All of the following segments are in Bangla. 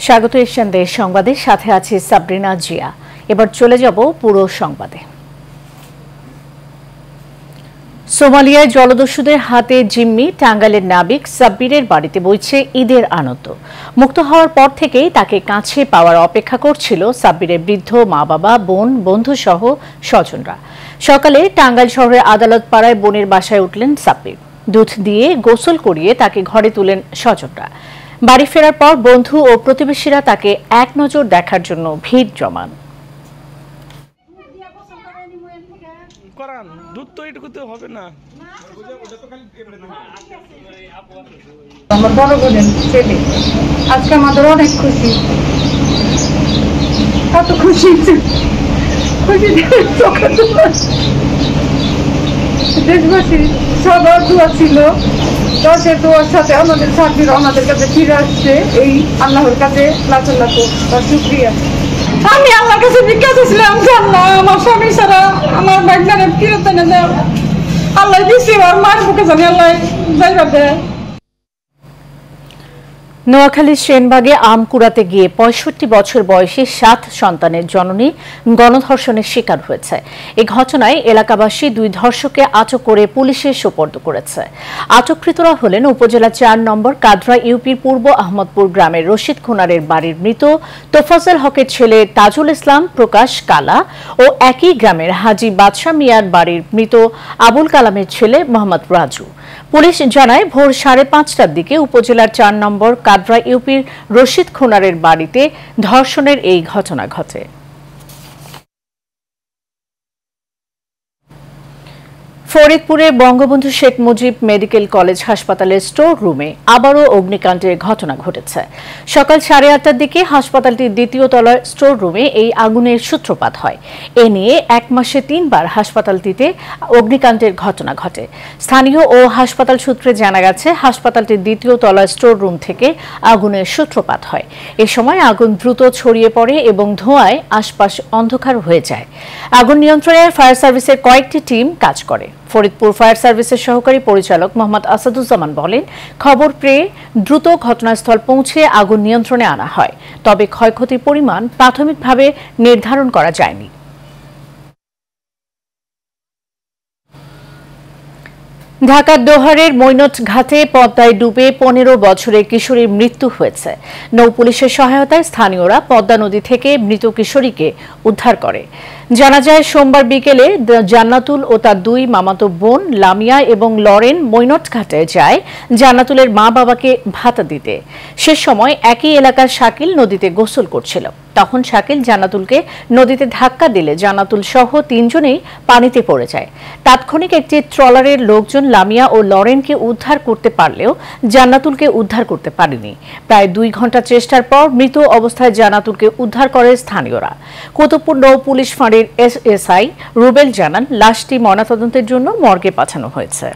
স্বাগত এশিয়ান দেশ সংবাদে, সাথে আছে সাবরিনা জিয়া। এবার চলে যাব পুরো সংবাদে। সোমালিয়ায় জলদস্যুদের হাতে জিম্মি টাঙ্গাইলের নাবিক সাব্বিরের বাড়িতে বইছে ঈদের আনন্দ। মুক্ত হওয়ার পর থেকেই তাকে কাছে পাওয়ার অপেক্ষা করছিল সাব্বিরের বৃদ্ধ মা বাবা, বোন, বন্ধু সহ স্বজনরা। সকালে টাঙ্গাইল শহরের আদালত পাড়ায় বোনের বাসায় উঠলেন সাব্বির। দুধ দিয়ে গোসল করিয়ে তাকে ঘরে তুলেন স্বজনরা। বাড়ি ফেরার পর বন্ধু ও প্রতিবেশীরা তাকে এক নজর দেখার জন্য ভিড় জমান। আমার বড় বোনের ছেলে আজকে আমাদের অনেক খুশি, এত খুশি দেশবাসী সবার দোয়া ছিল, দশের দোয়ার সাথে আমাদের সাব্বির আমাদের কাছে ফিরে আসছে। এই আল্লাহর কাছে লাখ লাখ শুকরিয়া। আমি আল্লাহর কাছে ভিক্ষা দিয়েছিলাম, জানলাম আমার স্বামী ছাড়া আমার বাগনারে ফিরত এনে দেয়। আল্লাহ দিচ্ছে আর মার বুকে জানি আল্লাহ যাইবা দেয়। নোয়াখালীর সেনবাগে আম কুড়াতে গিয়ে ৬৫ বছর বয়সী ৭ সন্তানের জননী গণধর্ষণের শিকার হয়েছে। এই ঘটনায় এলাকাবাসী ২ ধর্ষককে আটক করে পুলিশের সোপর্দ করেছে। আটককৃতরা হলেন উপজেলা ৪ নম্বর কাদরা ইউপির পূর্ব আহমদপুর গ্রামের রশিদ খুনারের বাড়ির মৃত তোফাজ্জল হকের ছেলে তাজুল ইসলাম প্রকাশ কালা ও একই গ্রামের হাজী বাদশাহ মিয়ার বাড়ির মৃত আবুল কালামের ছেলে মোহাম্মদ রাজু। পুলিশ জানায় ভোর ৫:৩০টার দিকে উপজেলার ৪ নম্বর কাদরা ইউপির রশিদ খুনারের বাড়িতে ধর্ষণের এই ঘটনা ঘটে। ফরিদপুরে বঙ্গবন্ধু শেখ মুজিব মেডিকেল কলেজ হাসপাতালের স্টোর রুমে আবারও অগ্নিকাণ্ডের ঘটনা ঘটেছে। সকাল ৮:৩০টার দিকে হাসপাতালটির ২য় তলার স্টোর রুমে এই আগুনের সূত্রপাত হয়। এ নিয়ে ১ মাসে ৩ বার হাসপাতালটিতে অগ্নিকাণ্ডের ঘটনা ঘটে। স্থানীয় ও হাসপাতাল সূত্রে জানা গেছে, হাসপাতালটির ২য় তলার স্টোর রুম থেকে আগুনের সূত্রপাত হয়। এ সময় আগুন দ্রুত ছড়িয়ে পড়ে এবং ধোঁয়ায় আশপাশ অন্ধকার হয়ে যায়। আগুন নিয়ন্ত্রণে ফায়ার সার্ভিসের কয়েকটি টিম কাজ করে। ফরিদপুর ফায়ার সার্ভিসের সহকারী পরিচালক মোহাম্মদ আসাদুজ্জামান বলেন, খবর পেয়ে দ্রুত ঘটনাস্থল পৌঁছে আগুন নিয়ন্ত্রণে আনা হয়, তবে ক্ষয়ক্ষতির পরিমাণ প্রাথমিকভাবে নির্ধারণ করা যায়নি। ঢাকার দোহারের মৈনট ঘাটে পদ্মায় ডুবে ১৫ বছরের কিশোরীর মৃত্যু হয়েছে। নৌপুলিশের সহায়তায় স্থানীয়রা পদ্মা নদী থেকে মৃত কিশোরীকে উদ্ধার করে। জানা যায়, সোমবার বিকেলে জান্নাতুল ও তার ২ মামাতো বোন লামিয়া এবং লরেন মৈনট ঘাটে যায় জান্নাতুলের মা বাবাকে ভাতা দিতে। সে সময় একই এলাকার শাকিল নদীতে গোসল করছিল। তখন শাকিল জান্নাতুলকে নদীতে ধাক্কা দিলে জান্নাতুল সহ ৩ জনেই পানিতে পড়ে যায়। তাৎক্ষণিক একটি ট্রলারের লোকজন লামিয়া ও লরেনকে উদ্ধার করতে পারলেও জান্নাতুলকে উদ্ধার করতে পারেনি। প্রায় ২ ঘন্টা চেষ্টার পর মৃত অবস্থায় জান্নাতুলকে উদ্ধার করে স্থানীয়রা। কুতুবপুর নৌ পুলিশ ফাঁড়ির এসআই রুবেল জানান, লাশটি ময়নাতদন্তের জন্য মর্গে পাঠানো হয়েছে।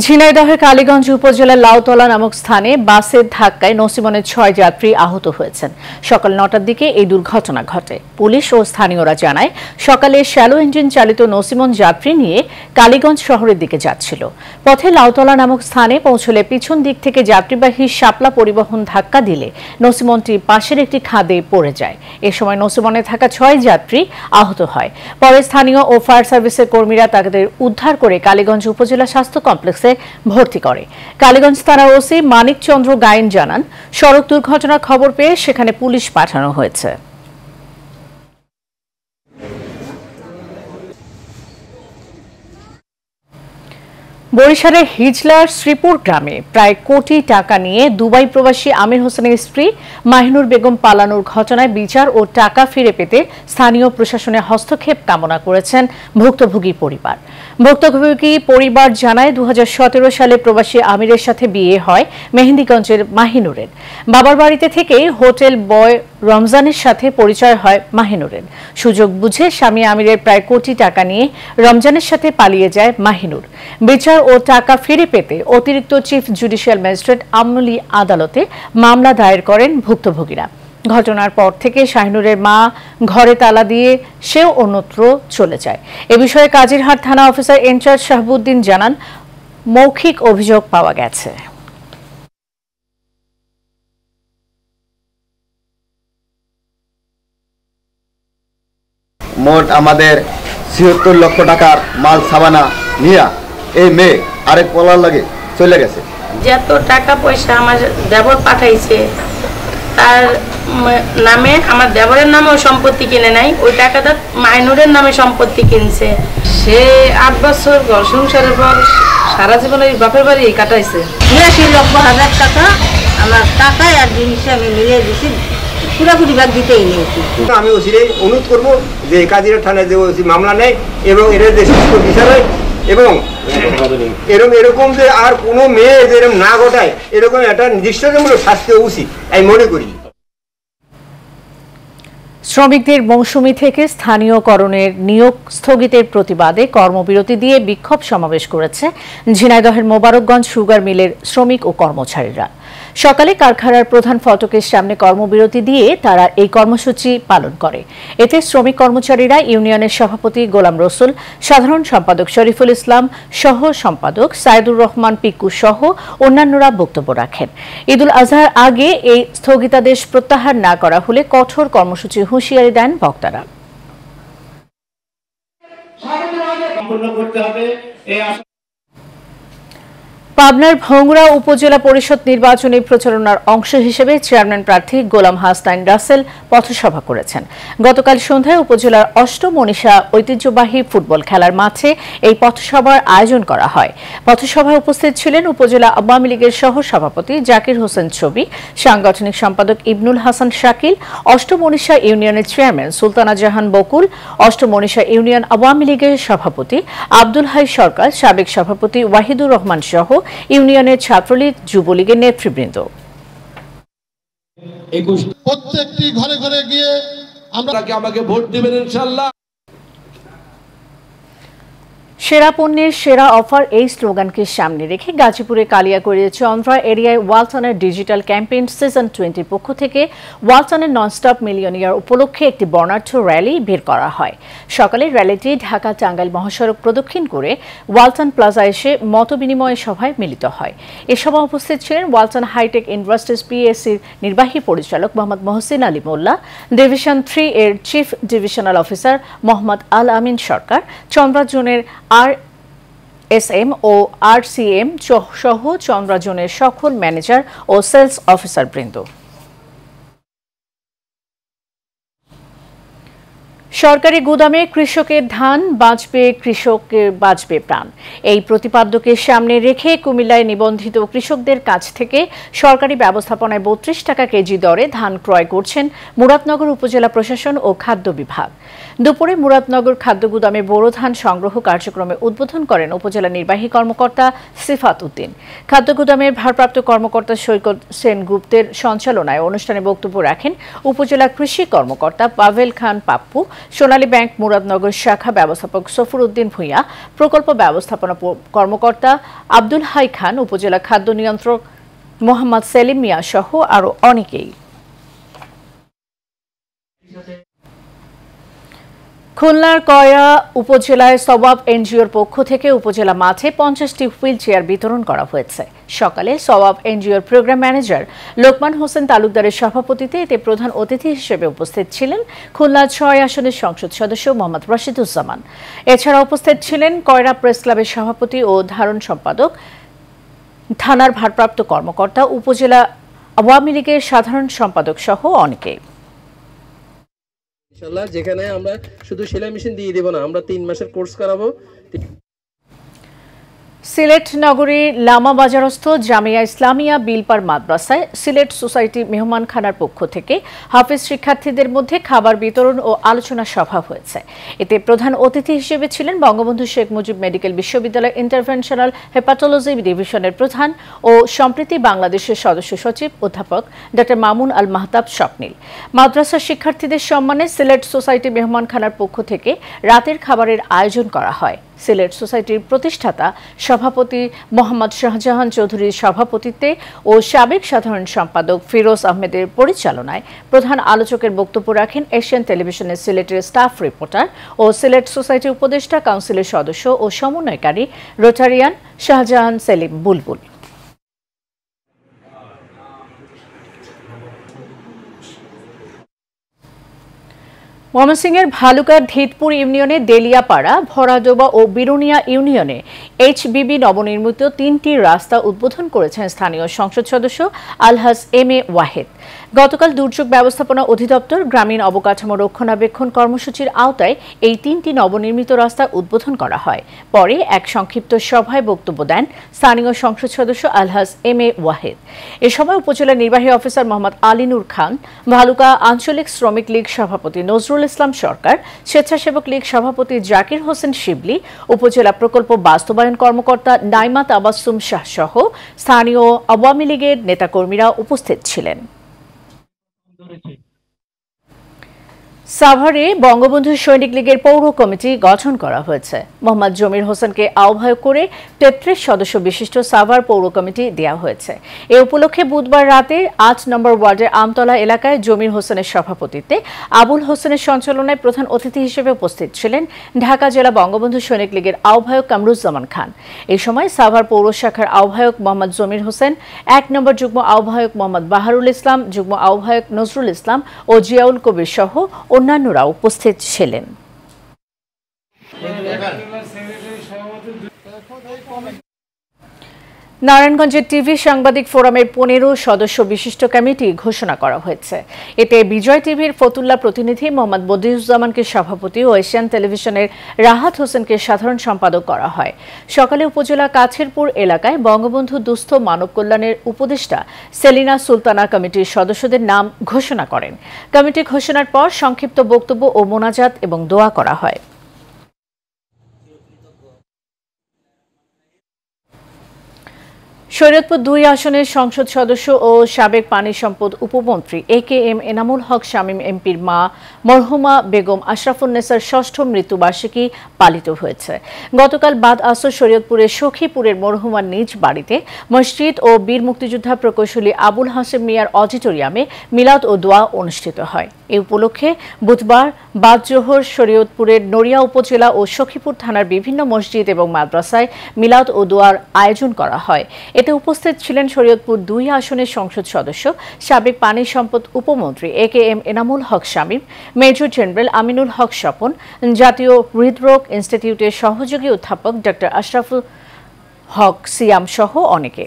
ঝিনাইদহের কালীগঞ্জ উপজেলার লাউতলা নামক স্থানে বাসের ধাক্কায় নসিমনের ৬ যাত্রী আহত হয়েছেন। সকাল ৯টার দিকে এই দুর্ঘটনা ঘটে। পুলিশ ও স্থানীয়রা জানায়, সকালে শ্যালো ইঞ্জিন চালিত নসিমন যাত্রী নিয়ে কালীগঞ্জ শহরের দিকে যাচ্ছিল। পথে লাউতলা নামক স্থানে পৌঁছলে পিছন দিক থেকে যাত্রীবাহী শাপলা পরিবহন ধাক্কা দিলে নসিমনটি পাশের একটি খাদে পড়ে যায়। এ সময় নসিমনে থাকা ৬ যাত্রী আহত হয়। পরে স্থানীয় ও ফায়ার সার্ভিসের কর্মীরা তাদের উদ্ধার করে কালীগঞ্জ উপজেলা স্বাস্থ্য কমপ্লেক্সে ভর্তি করে। কালীগঞ্জ থানার ওসি মানিক চন্দ্র গায়েন জানান, সড়ক দুর্ঘটনার খবর পেয়ে সেখানে পুলিশ পাঠানো হয়েছে। বরিশালের হিজলার শ্রীপুর গ্রামে প্রায় কোটি টাকা নিয়ে দুবাই প্রবাসী আমির হোসেনের স্ত্রী মাহিনুর বেগম পালানোর ঘটনায় বিচার ও টাকা ফিরে পেতে স্থানীয় প্রশাসনের হস্তক্ষেপ কামনা করেছেন ভুক্তভোগী পরিবার। ভুক্তভোগী পরিবার জানায়, ২০১৭ সালে প্রবাসী আমিরের সাথে বিয়ে হয় মেহেন্দিগঞ্জের মাহিনুরের। বাবার বাড়িতে থেকেই হোটেল বয় রমজানের সাথে পরিচয় হয় মাহিনুরের। সুযোগ বুঝে স্বামী আমিরের প্রায় কোটি টাকা নিয়ে রমজানের সাথে পালিয়ে যায় মাহিনুর। বিচার ও টাকা ফিরে পেতে অতিরিক্ত চিফ জুডিশিয়াল ম্যাজিস্ট্রেট আমনুলি আদালতে মামলা দায়ের করেন ভুক্তভোগীরা। ঘটনার পর থেকে শাহিনুরের মা ঘরে তালা দিয়ে সেও অন্যত্র চলে যায়। এ বিষয়ে কাজিরহাট থানা অফিসার ইনচার্জ শাহাবুদ্দিন জানান, মৌখিক অভিযোগ পাওয়া গেছে। মোট আমাদের ৭৬ লক্ষ টাকার মাল সাবানা নিয়া এই মেয়ে আরেক পলার লাগে চলে গেছে। যত টাকা পয়সা আমার দেবর পাঠাইছে তার নামে, আমার দেবরের নামেও সম্পত্তি কিনে নাই, ওই টাকাটা মাইনুরের নামে সম্পত্তি কিনছে। সে ৮ বছর ঘর সংসারের পর সারা জীবন এই বাপের বাড়ি কাটাইছে। ৮৯ লক্ষ হাজার টাকা আমার টাকায় আর জিনিস আমি মিলিয়ে দিচ্ছি, পুরোপুরি ভাগ দিতেই নিয়েছি। আমি ওসিরাই অনুরোধ করবো যে কাজিরহাট থানায় যে ওসি মামলা নেয় এবং এর যে সুস্থ বিচার হয় এবং এরকম যে আর কোনো মেয়ে যেরকম না ঘটায় এরকম একটা দৃষ্টান্তমূলক শাস্তি উচিত আমি মনে করি। শ্রমিকদের মৌসুমি থেকে স্থানীয়করণের নিয়োগ স্থগিতের প্রতিবাদে কর্মবিরতি দিয়ে বিক্ষোভ সমাবেশ করেছে ঝিনাইদহের মোবারকগঞ্জ সুগার মিলের শ্রমিক ও কর্মচারীরা। সকালে কারখানার প্রধান ফটকের সামনে কর্মবিরতি দিয়ে তারা এই কর্মসূচি পালন করে। এতে শ্রমিক কর্মচারীরা ইউনিয়নের সভাপতি গোলাম রসুল, সাধারণ সম্পাদক শরীফুল ইসলাম, সহ সম্পাদক সাইদুর রহমান পিকু সহ অন্যান্যরা বক্তব্য রাখেন। ঈদুল আজহার আগে এই স্থগিতাদেশ প্রত্যাহার না করা হলে কঠোর কর্মসূচি হুঁশিয়ারি দেন বক্তারা। পাবনার ভোংরা উপজেলা পরিষদ নির্বাচনী প্রচারণার অংশ হিসেবে চেয়ারম্যান প্রার্থী গোলাম হাসনাইন রাসেল পথসভা করেছেন। গতকাল সন্ধ্যায় উপজেলার অষ্টম মনীষা ঐতিহ্যবাহী ফুটবল খেলার মাঠে এই পথসভার আয়োজন করা হয়। পথসভায় উপস্থিত ছিলেন উপজেলা আওয়ামী লীগের সহ সভাপতি জাকির হোসেন ছবি, সাংগঠনিক সম্পাদক ইবনুল হাসান শাকিল, অষ্টম মনীষা ইউনিয়নের চেয়ারম্যান সুলতানা জাহান বকুল, অষ্টম মনীষা ইউনিয়ন আওয়ামী লীগের সভাপতি আব্দুল হাই সরকার, সাবেক সভাপতি ওয়াহিদুর রহমান সহ ইউনিয়নের ছাত্রলীগ, যুবলীগের নেতৃবৃন্দ। প্রত্যেকটি ঘরে ঘরে গিয়ে আমাকে ভোট দিবেন ইনশাআল্লাহ। সেরা পণ্যের সেরা অফার, এই স্লোগানকে সামনে রেখে গাজীপুরে কালিয়াকৈর চন্দ্রা এরিয়ায় ওয়ালটনের ডিজিটাল ক্যাম্পেইন সিজন 20 পক্ষ থেকে ওয়ালটনের ননস্টপ মিলিয়নিয়ার উপলক্ষে একটি বর্ণাঢ্য র্যালি বের করা হয়। সকালে র্যালিটি ঢাকা টাঙ্গাইল মহাসড়ক প্রদক্ষিণ করে ওয়ালটন প্লাজা এসে মতবিনিময় সভায় মিলিত হয়। এ সভায় উপস্থিত ছিলেন ওয়ালটন হাইটেক ইন্ডাস্ট্রিজ পিএসসির নির্বাহী পরিচালক মোহাম্মদ মহসিন আলী মোল্লা, ডিভিশন 3 এর চিফ ডিভিশনাল অফিসার মোহাম্মদ আল আমিন সরকার, চন্দ্রা জোনের RSM ও RCM সহ চন্দ্রা জোনের সকল ম্যানেজার ও সেলস অফিসার বৃন্দ। সরকারি গুদামে কৃষকের ধান বাঁচবে, কৃষকের বাঁচবে প্রাণ, এই প্রতিপাদ্যকে সামনে রেখে কুমিল্লায় নিবন্ধিত কৃষকদের কাছ থেকে সরকারি ব্যবস্থাপনায় ৩২ টাকা কেজি দরে ধান ক্রয় করছেন মুরাদনগর উপজেলা প্রশাসন ও খাদ্য বিভাগ। দুপুরে মুরাদনগর খাদ্য গুদামে বোরো ধান সংগ্রহ কার্যক্রমে উদ্বোধন করেন উপজেলা নির্বাহী কর্মকর্তা সিফাত উদ্দিন। খাদ্য গুদামের ভারপ্রাপ্ত কর্মকর্তা সৈকত সেনগুপ্তের সঞ্চালনায় অনুষ্ঠানে বক্তব্য রাখেন উপজেলা কৃষি কর্মকর্তা পাভেল খান পাপ্পু, সোনালী ব্যাংক মুরাদনগর শাখা ব্যবস্থাপক সফর উদ্দিন ভূঁইয়া, প্রকল্প ব্যবস্থাপনা কর্মকর্তা আব্দুল হাই খান, উপজেলা খাদ্য নিয়ন্ত্রক মোহাম্মদ সেলিম মিয়া সহ আরো অনেকেই। খুলনার কয়রা উপজেলায় সওয়াব এনজিওর পক্ষ থেকে উপজেলা মাঠে 50টি হুইল চেয়ার বিতরণ করা হয়েছে। সকালে সওয়াব এনজিওর প্রোগ্রাম ম্যানেজার লোকমান হোসেন তালুকদারের সভাপতিত্বে এতে প্রধান অতিথি হিসেবে উপস্থিত ছিলেন খুলনা 6 আসনের সংসদ সদস্য মোহাম্মদ রশিদুজ্জামান। এছাড়া উপস্থিত ছিলেন কয়রা প্রেস ক্লাবের সভাপতি ও ধারণ সম্পাদক, থানার ভারপ্রাপ্ত কর্মকর্তা, উপজেলা আওয়ামী লীগের সাধারণ সম্পাদক সহ অনেকে। ইনশাআল্লাহ যেখানে আমরা শুধু সেলাই মেশিন দিয়ে দেব না, আমরা 3 মাসের কোর্স করাবো। সিলেট নগরীর লামা বাজারস্থ জামিয়া ইসলামিয়া বিলপার মাদ্রাসায় সিলেট সোসাইটি মেহমানখানার পক্ষ থেকে হাফেজ শিক্ষার্থীদের মধ্যে খাবার বিতরণ ও আলোচনা সভা হয়েছে। এতে প্রধান অতিথি হিসেবে ছিলেন বঙ্গবন্ধু শেখ মুজিব মেডিকেল বিশ্ববিদ্যালয় ইন্টারভেনশনাল হেপাটোলজি ডিভিশনের প্রধান ও সম্প্রতি বাংলাদেশের সদস্য সচিব অধ্যাপক ডক্টর মামুন আল মাহতাব স্বপ্নিল। মাদ্রাসার শিক্ষার্থীদের সম্মানে সিলেট সোসাইটি মেহমানখানার পক্ষ থেকে রাতের খাবারের আয়োজন করা হয়। সিলেট সোসাইটির প্রতিষ্ঠাতা সভাপতি মোহাম্মদ শাহজাহান চৌধুরীর সভাপতিত্বে ও সাবেক সাধারণ সম্পাদক ফিরোজ আহমেদের পরিচালনায় প্রধান আলোচকের বক্তব্য রাখেন এশিয়ান টেলিভিশনের সিলেটের স্টাফ রিপোর্টার ও সিলেট সোসাইটির উপদেষ্টা কাউন্সিলের সদস্য ও সমন্বয়কারী রোটারিয়ান শাহজাহান সেলিম বুলবুল। ময়মনসিংহের ভালুকার ধিতপুর ইউনিয়নে দেলিয়াপাড়া, ভরাডোবা ও বিরুনিয়া ইউনিয়নে এইচবিবি নবনির্মিত 3টি রাস্তা উদ্বোধন করেছেন স্থানীয় সংসদ সদস্য আলহাজ এম এ ওয়াহেদ। গতকাল দুর্যোগ ব্যবস্থাপনা অধিদপ্তর গ্রামীণ অবকাঠামো রক্ষণাবেক্ষণ কর্মসূচির আওতায় এই 3টি নবনির্মিত রাস্তা উদ্বোধন করা হয়। পরে এক সংক্ষিপ্ত সভায় বক্তব্য দেন স্থানীয় সংসদ সদস্য আলহাজ এম এ ওয়াহেদ। এ সময় উপজেলা নির্বাহী অফিসার মোহাম্মদ আলিনুর খান, ভালুকা আঞ্চলিক শ্রমিক লীগ সভাপতি নজরুল ইসলাম সরকার, স্বেচ্ছাসেবক লীগ সভাপতি জাকির হোসেন শিবলি, উপজেলা প্রকল্প বাস্তবায়ন কর্মকর্তা নাইমা তাবাসসুম শাহ সহ স্থানীয় আওয়ামী লীগের নেতাকর্মীরা উপস্থিত ছিলেন। সাভারে বঙ্গবন্ধু সৈনিক লীগের পৌর কমিটি গঠন করা হয়েছে। মোহাম্মদ জমির হোসেনকে আহ্বায়ক করে 33 সদস্য বিশিষ্ট সাভার পৌর কমিটি দেওয়া হয়েছে। এ উপলক্ষে বুধবার রাতে 8 নম্বর ওয়ার্ডের আমতলা এলাকায় জমির হোসেনের সভাপতিত্বে আবুল হোসেনের সঞ্চালনায় প্রধান অতিথি হিসেবে উপস্থিত ছিলেন ঢাকা জেলা বঙ্গবন্ধু সৈনিক লীগের আহ্বায়ক কামরুজ্জামান খান। এই সময় সাভার পৌর শাখার আহ্বায়ক মোহাম্মদ জমির হোসেন, 1 নম্বর যুগ্ম আহ্বায়ক মোহাম্মদ বাহারুল ইসলাম, যুগ্ম আহ্বায়ক নজরুল ইসলাম ও জিয়াউল কবির সহ অন্যান্যরা উপস্থিত ছিলেন। নারায়ণগঞ্জের টিভি সাংবাদিক ফোরামের 15 সদস্য বিশিষ্ট কমিটি ঘোষণা করা হয়েছে। এতে বিজয় টিভির ফতুল্লা প্রতিনিধি মোহাম্মদ বদিউজ্জামানকে সভাপতি ও এশিয়ান টেলিভিশনের রাহাত হোসেনকে সাধারণ সম্পাদক করা হয়। সকালে উপজেলা কাছেরপুর এলাকায় বঙ্গবন্ধু দুস্থ মানব কল্যাণের উপদেষ্টা সেলিনা সুলতানা কমিটির সদস্যদের নাম ঘোষণা করেন। কমিটি ঘোষণার পর সংক্ষিপ্ত বক্তব্য ও মোনাজাত এবং দোয়া করা হয়। শরীয়তপুর 2 আসনের সংসদ সদস্য ও সাবেক পানি সম্পদ উপমন্ত্রী AKM এনামুল হক শামীম এমপির মা মরহুমা বেগম আশরাফুন্নেসার 6ষ্ঠ মৃত্যুবার্ষিকী পালিত হয়েছে। গতকাল বাদ আসর শরীয়তপুরের সখীপুরের মরহুমার নিজ বাড়িতে মসজিদ ও বীর মুক্তিযোদ্ধা প্রকৌশলী আবুল হাসেম মিয়ার অডিটোরিয়ামে মিলাদ ও দোয়া অনুষ্ঠিত হয়। এই উপলক্ষে বুধবার বাদ জোহর শরীয়তপুরের নড়িয়া উপজেলা ও সখীপুর থানার বিভিন্ন মসজিদ এবং মাদ্রাসায় মিলাদ ও দোয়ার আয়োজন করা হয়। এতে উপস্থিত ছিলেন শরীয়তপুর 2 আসনের সংসদ সদস্য সাবেক পানি সম্পদ উপমন্ত্রী AKM Enamul Haque Shamim, major general Aminul হক স্বপন, জাতীয় হৃদরোগ ইনস্টিটিউটের সহযোগী অধ্যাপক ডক্টর আশরাফুল হক সিয়াম সহ অনেকে।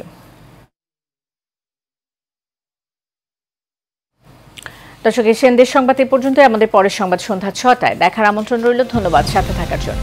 দর্শক, এশিয়ান দেশ সংবাদ এ পর্যন্ত। আমাদের পরের সংবাদ সন্ধ্যা 6টায় দেখার আমন্ত্রণ রইল। ধন্যবাদ সাথে থাকার জন্য।